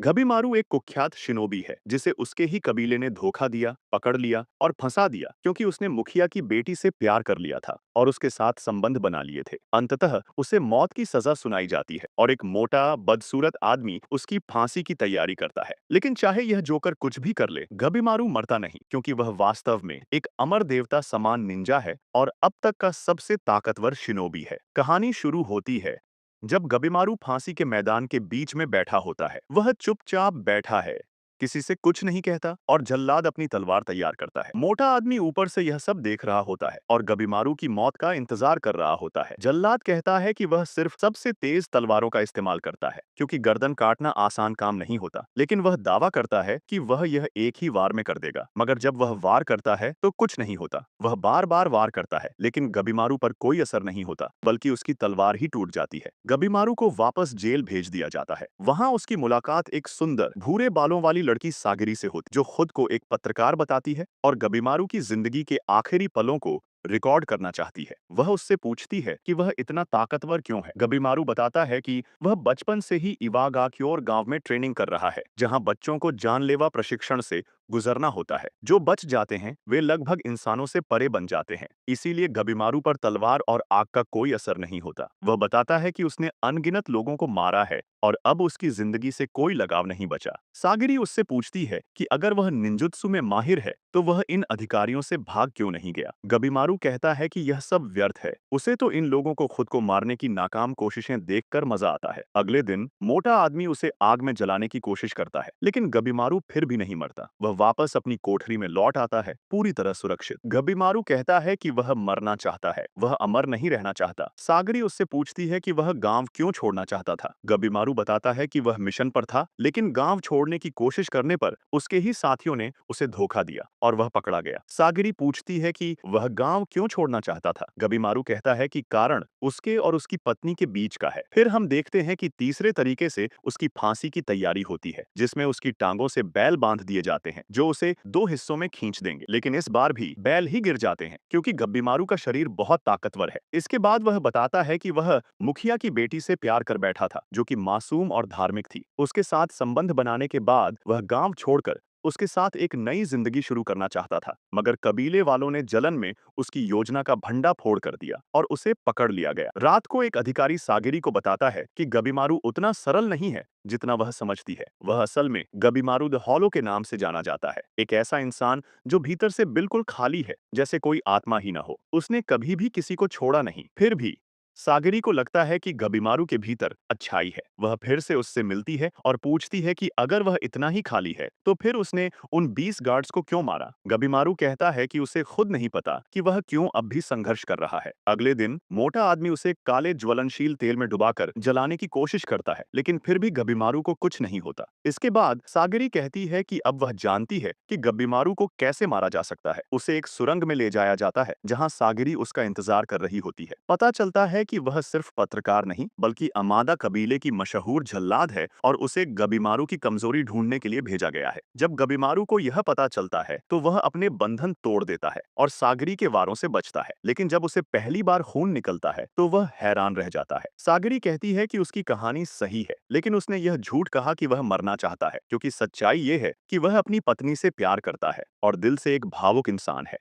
गबीमारू एक कुख्यात शिनोबी है जिसे उसके ही कबीले ने धोखा दिया, पकड़ लिया और फंसा दिया क्योंकि उसने मुखिया की बेटी से प्यार कर लिया था और उसके साथ संबंध बना लिए थे। अंततः उसे मौत की सजा सुनाई जाती है और एक मोटा, बदसूरत आदमी उसकी फांसी की तैयारी करता है। लेकिन चाहे यह जोकर कुछ भी कर ले, गबीमारू मरता नहीं क्योंकि वह वास्तव में एक अमर देवता समान निंजा है और अब तक का सबसे ताकतवर शिनोबी है। कहानी शुरू होती है जब गबीमारू फांसी के मैदान के बीच में बैठा होता है। वह चुपचाप बैठा है, किसी से कुछ नहीं कहता और जल्लाद अपनी तलवार तैयार करता है। मोटा आदमी ऊपर से यह सब देख रहा होता है और गबीमारू की मौत का इंतजार कर रहा होता है। जल्लाद कहता है कि वह सिर्फ सबसे तेज तलवारों का इस्तेमाल करता है क्योंकि गर्दन काटना आसान काम नहीं होता, लेकिन वह दावा करता है कि वह यह एक ही वार में कर देगा। मगर जब वह वार करता है तो कुछ नहीं होता। वह बार बार वार करता है लेकिन गबीमारू पर कोई असर नहीं होता, बल्कि उसकी तलवार ही टूट जाती है। गबीमारू को वापस जेल भेज दिया जाता है। वहां उसकी मुलाकात एक सुंदर भूरे बालों वाली लड़की सागिरी से होती, जो खुद को एक पत्रकार बताती है और गबीमारू की जिंदगी के आखिरी पलों को रिकॉर्ड करना चाहती है। वह उससे पूछती है कि वह इतना ताकतवर क्यों है। गबीमारू बताता है कि वह बचपन से ही इवागाक्योर गांव में ट्रेनिंग कर रहा है, जहां बच्चों को जानलेवा प्रशिक्षण से गुजरना होता है। जो बच जाते हैं वे लगभग इंसानों से परे बन जाते हैं, इसीलिए गबीमारू पर तलवार और आग का कोई असर नहीं होता। वह बताता है कि उसने अनगिनत लोगों को मारा है और अब उसकी जिंदगी से कोई लगाव नहीं बचा। सागिरी उससे पूछती है कि अगर वह निंजुत्सु में माहिर है तो वह इन अधिकारियों से भाग क्यों नहीं गया। गबीमारू कहता है कि यह सब व्यर्थ है, उसे तो इन लोगों को खुद को मारने की नाकाम कोशिशें देखकर मजा आता है। अगले दिन मोटा आदमी उसे आग में जलाने की कोशिश करता है, लेकिन गबीमारू फिर भी नहीं मरता। वह वापस अपनी कोठरी में लौट आता है, पूरी तरह सुरक्षित। गबीमारू कहता है कि वह मरना चाहता है, वह अमर नहीं रहना चाहता। सागरी उससे पूछती है कि वह गांव क्यों छोड़ना चाहता था। गबीमारू बताता है कि वह मिशन पर था, लेकिन गांव छोड़ने की कोशिश करने पर उसके ही साथियों ने उसे धोखा दिया और वह पकड़ा गया। सागरी पूछती है कि वह गांव क्यों छोड़ना चाहता था। गबीमारू कहता है कि कारण उसके और उसकी पत्नी के बीच का है। फिर हम देखते हैं कि तीसरे तरीके से उसकी फांसी की तैयारी होती है, जिसमें उसकी टांगों से बैल बांध दिए जाते हैं जो उसे दो हिस्सों में खींच देंगे। लेकिन इस बार भी बैल ही गिर जाते हैं क्योंकि गब्बीमारू का शरीर बहुत ताकतवर है। इसके बाद वह बताता है कि वह मुखिया की बेटी से प्यार कर बैठा था, जो कि मासूम और धार्मिक थी। उसके साथ संबंध बनाने के बाद वह गांव छोड़कर उसके साथ एक नई जिंदगी शुरू करना चाहता था, मगर कबीले वालों ने जलन में उसकी योजना का भंडा फोड़ कर दिया और उसे पकड़ लिया गया। रात को एक अधिकारी सागिरी को बताता है कि गबीमारू उतना सरल नहीं है जितना वह समझती है। वह असल में गबीमारू द हॉलो के नाम से जाना जाता है, एक ऐसा इंसान जो भीतर से बिल्कुल खाली है, जैसे कोई आत्मा ही ना हो। उसने कभी भी किसी को छोड़ा नहीं। फिर भी सागरी को लगता है कि गबीमारू के भीतर अच्छाई है। वह फिर से उससे मिलती है और पूछती है कि अगर वह इतना ही खाली है तो फिर उसने उन 20 गार्ड्स को क्यों मारा। गबीमारू कहता है कि उसे खुद नहीं पता कि वह क्यों अब भी संघर्ष कर रहा है। अगले दिन मोटा आदमी उसे काले ज्वलनशील तेल में डुबाकर जलाने की कोशिश करता है, लेकिन फिर भी गबीमारू को कुछ नहीं होता। इसके बाद सागरी कहती है कि अब वह जानती है कि गबीमारू को कैसे मारा जा सकता है। उसे एक सुरंग में ले जाया जाता है जहां सागरी उसका इंतजार कर रही होती है। पता चलता है कि वह सिर्फ पत्रकार नहीं बल्कि अमादा कबीले की मशहूर जल्लाद है और उसे गबीमारू की कमजोरी ढूंढने के लिए भेजा गया है। जब गबीमारू को यह पता चलता है तो वह अपने बंधन तोड़ देता है और सागरी के वारों से बचता है, लेकिन जब उसे पहली बार खून निकलता है तो वह हैरान रह जाता है। सागरी कहती है कि उसकी कहानी सही है, लेकिन उसने यह झूठ कहा कि वह मरना चाहता है, क्योंकि सच्चाई ये है कि वह अपनी पत्नी से प्यार करता है और दिल से एक भावुक इंसान है।